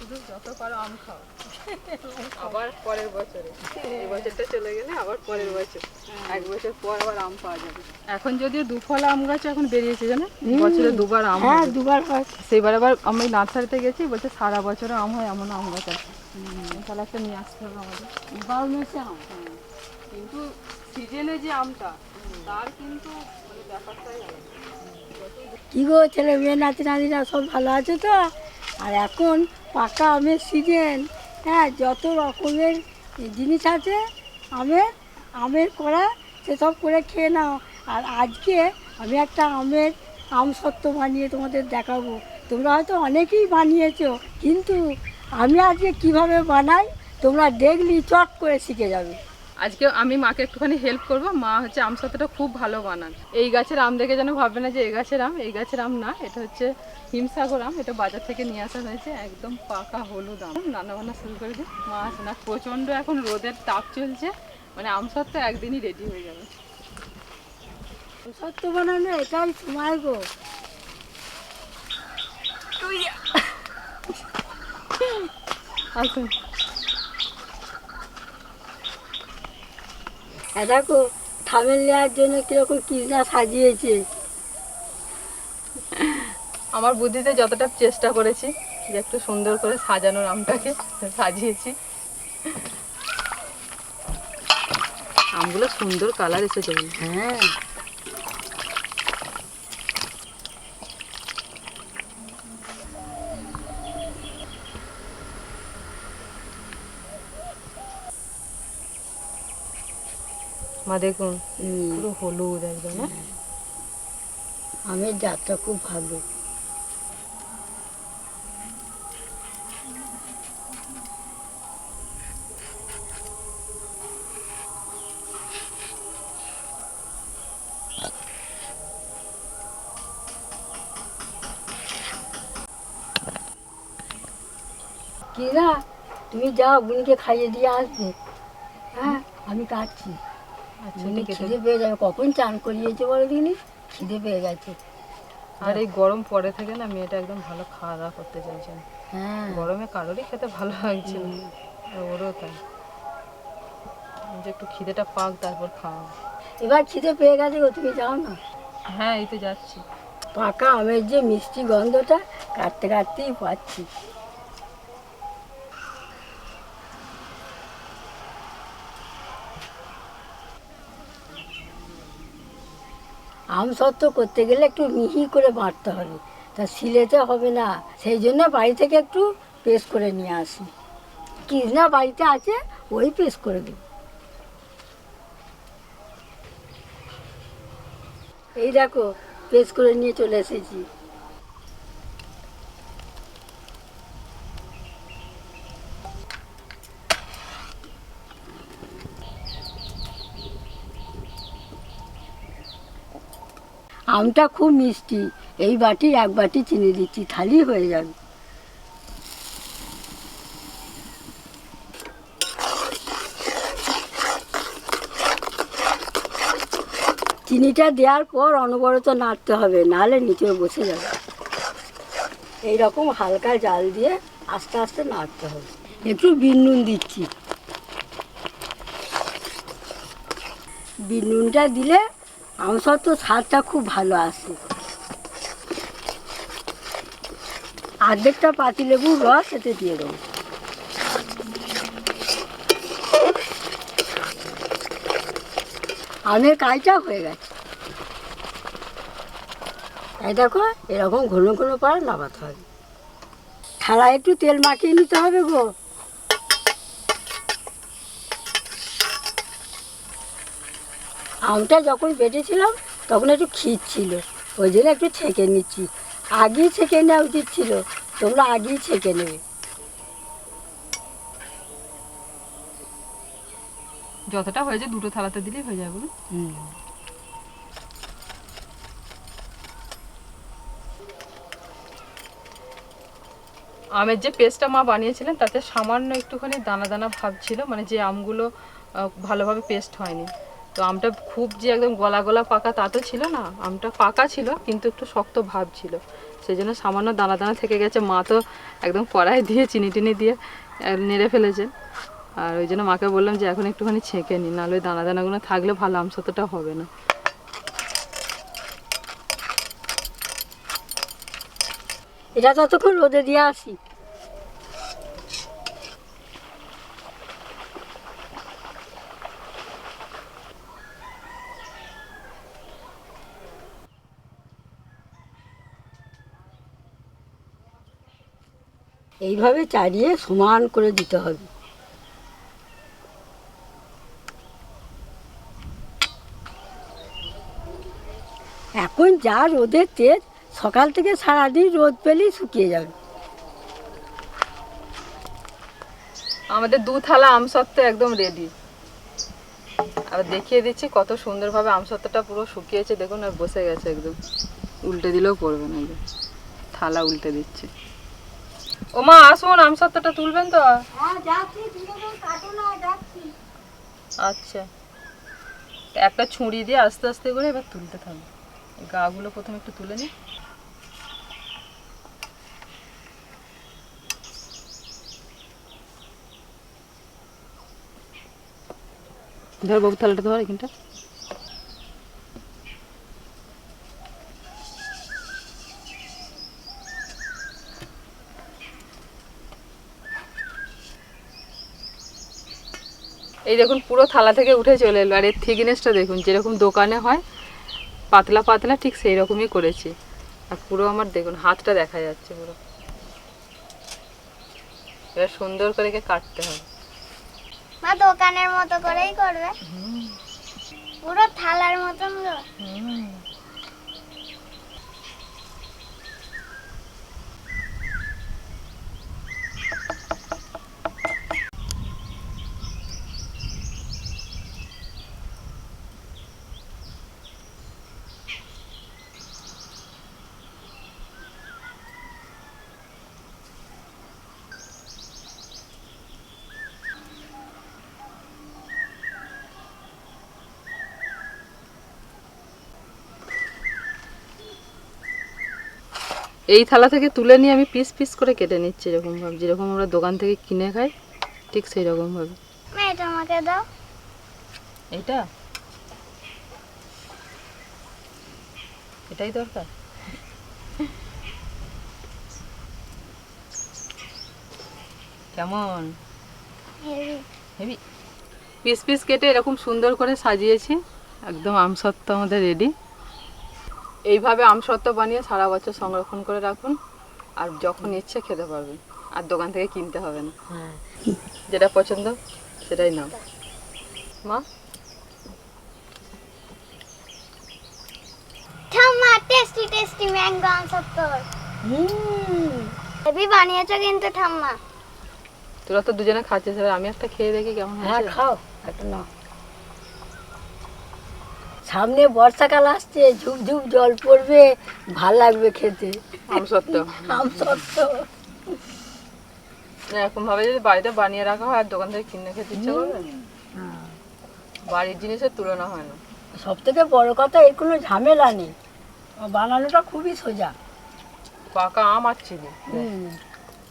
শুধু যত পারো আম খাও, আবার পরের বছরে, এই বছরটা চলে গেলে আবার পরের বছর, 1 বছর পর আবার আম পাওয়া যাবে। এখন যদিও দুফলা আম গাছ এখন বেরিয়েছে, জানো বছরে দুবার আম হয়। দুবার হয়। সেইবার আবার আমি নার্সারিতে গেছি, বলছে সারা বছরে আম হয়, এমন আম গাছ আছে। তাহলে একটা নিয়ে আসতে হবে আমাদের। 12 মাসে আম। কিন্তু সিজনে যে আমটা, তার কিন্তু মানে ব্যাপারটাই আলাদা। কি গো, ছেলে মেয়ে নাতি নাতিরা সব ভালো আছে তো? আর এখন পাকা আমের সিজন, হ্যাঁ, যত রকমের জিনিস আছে আমের, আমের করা, সেসব করে খেয়ে নাও। আর আজকে আমি একটা আমের আমসত্ত্ব বানিয়ে তোমাদের দেখাবো। তোমরা হয়তো অনেকেই বানিয়েছো, কিন্তু আমি আজকে কিভাবে বানাই তোমরা দেখলি চট করে শিখে যাবে। আজকে আমি মাকে একটুখানি হেল্প করব। মা হচ্ছে আমসত্ত্বটা খুব ভালো বানান। এই গাছের আম দেখে যেন ভাববে না যে এই গাছের আম, এই গাছের আম না, এটা হচ্ছে হিমসাগর আম। এটা বাজার থেকে নিয়ে আসা হয়েছে, একদম পাকা হলুদ আম। রান্না বান্না শুরু করে দিই। মা আসে না, প্রচণ্ড এখন রোদের তাপ চলছে, মানে আমসত্ত্ব একদিনই রেডি হয়ে যাবে। আমসত্ত্ব বানানো এটাই সময় গো। আসুন। দেখো থামেল নেওয়ার জন্য কিরকম কৃষ্ণা সাজিয়েছে। আমার বুদ্ধিতে যতটা চেষ্টা করেছি যে একটু সুন্দর করে সাজানোর আমটাকে সাজিয়েছি। আমগুলো সুন্দর কালার এসেছে। হ্যাঁ, মা দেখুন পুরো হলুদ একদম। আমের জাতটা খুব ভালো। কিরা, তুমি যাও বুনিকে খাইয়ে দিয়ে আসবে। হ্যাঁ, আমি কাটছি। বুনি খিদে পেয়ে যাবে। কখন চান করিয়েছে বলো দিনি, খিদে পেয়ে গেছে। আর এই গরম পরে থেকে না মেয়েটা একদম ভালো খাওয়া দাওয়া করতে চাইছেন। হ্যাঁ, গরমে কারোরই খেতে ভালো লাগছে না, আর ওরও তাই। যে একটু খিদেটা পাক তারপর খাওয়া। এবার খিদে পেয়ে গেছে গো, তুমি যাও না। হ্যাঁ, এই তো যাচ্ছি। পাকা আমের যে মিষ্টি গন্ধটা কাটতে কাটতেই পাচ্ছি। আমসত্ত্ব করতে গেলে একটু মিহি করে বাটতে হবে, তা শিলেতে হবে না। সেই জন্য বাড়ি থেকে একটু পেস্ট করে নিয়ে আসি। কৃষ্ণা বাড়িতে আছে, ওই পেস্ট করে দেব। এই দেখো পেস্ট করে নিয়ে চলে এসেছি। আমটা খুব মিষ্টি, এই বাটির 1 বাটি চিনি দিচ্ছি, থালি হয়ে যাবে। চিনিটা দেওয়ার পর অনবরত নাড়তে হবে, নাহলে নিচে বসে যাবে। এইরকম হালকা জাল দিয়ে আস্তে আস্তে নাড়তে হবে। একটু বিট নুন দিচ্ছি। বিট নুনটা দিলে আমসত্ত্ব স্বাদটা খুব ভালো আসে। অর্ধেকটা পাতিলেবুর রস এতে দিয়ে দেবো। আমের কাজটা হয়ে গেছে। এই দেখো এরকম ঘন ঘন করে নামাতে হবে। থালায় একটু তেল মাখিয়ে নিতে হবে গো। আমটা যখন বেটেছিলাম তখন একটু ক্ষীর ছিল, ওই জন্য একটু ছেঁকে নিচ্ছি। আগেই ছেঁকে নেওয়া উচিত ছিল, তোমরা আগেই ছেঁকে নেবে। যতটা হয়েছে দুটো থালাতে দিলেই হয়ে যাবে। আমের যে পেস্টটা মা বানিয়েছিলেন তাতে সামান্য একটুখানি দানা দানা ভাব ছিল, মানে যে আমগুলো ভালোভাবে পেস্ট হয়নি। তো আমটা খুব যে একদম গলা গলা পাকা তা তো ছিল না, আমটা পাকা ছিল কিন্তু একটু শক্ত ভাব ছিল, সেই জন্য সামান্য দানা দানা থেকে গেছে। মা তো একদম কড়াই দিয়ে চিনি টিনি দিয়ে নেড়ে ফেলেছে, আর ওই জন্য মাকে বললাম যে এখন একটুখানি ছেঁকে নিই, নাহলে ওই দানা দানাগুলো থাকলে ভালো আমসত্ত্বটা হবে না। এটা ততক্ষণ রোদে দিয়ে আসি। এইভাবে চারিয়ে সমান করে দিতে হবে। এখন যা রোদের তেজ, সকাল থেকে সারাদিন রোদ পেলেই শুকিয়ে যাবে। আমাদের 2 থালা আমসত্ত্ব একদম রেডি। আর দেখিয়ে দিচ্ছি কত সুন্দরভাবে আমসত্ত্বটা পুরো শুকিয়েছে, দেখুন আর বসে গেছে একদম, উল্টে দিলেও পড়বে না। থালা উল্টে দিচ্ছে। ও মা আসুন, আমসত্ত্বটা তুলবেন তো? আচ্ছা, একটা ছুরি দিয়ে আস্তে আস্তে করে এবার তুলতে থাকবে। গাগুলো প্রথমে একটু তুলে নি। ধর বাবু থালাটা ধর এখানটা। এই দেখুন পুরো থালা থেকে উঠে চলে এলো, আর এর থিকনেসটা দেখুন, যেরকম দোকানে হয় পাতলা পাতলা ঠিক সেই রকমই করেছি। আর পুরো আমার দেখুন হাতটা দেখা যাচ্ছে পুরো। এবার সুন্দর করে কাটতে হবে। মা দোকানের মতো করেই করবে, পুরো থালার মতন গো। এই থালা থেকে তুলে নিয়ে আমি পিস পিস করে কেটে নিচ্ছি, এরকম ভাবে যেরকম আমরা দোকান থেকে কিনে খাই ঠিক সেই রকম ভাবে। মা এটা আমাকে দাও। এইটা এটাই দরকার। কেমন হেভি পিস পিস কেটে এরকম সুন্দর করে সাজিয়েছি, একদম আমসত্ত্ব আমাদের রেডি। এইভাবে আমসত্ত্ব বানিয়ে সারা বছর সংরক্ষণ করে রাখুন, আর যখন ইচ্ছে খেতে পারবেন, আর দোকান থেকে কিনতে হবে না। যেটা পছন্দ সেটাই নাও। মা ঠাম্মা টেস্টি টেস্টি ম্যাঙ্গো আমসত্ত্ব হেভি বানিয়েছো কিন্তু ঠাম্মা। তোরা তো দুজনে খাচ্ছিস, এবার আমি একটা খেয়ে দেখি কেমন হ্যাঁ হয়েছে। খাও, একটা নাও। সামনে বর্ষাকাল আসছে, ঝুপঝুপ জল পড়বে, ভাল লাগবে খেতে আমসত্ত্ব আমসত্ত্ব। এরকম ভাবে যদি বাড়িতে বানিয়ে রাখা হয় আর দোকান থেকে কিনে খেতে ইচ্ছে করবে, বাড়ির জিনিসের তুলনা হয় না। সব থেকে বড় কথা, এর কোনো ঝামেলা নেই, বানানোটা খুবই সোজা। পাকা আম আর চিনি। হুম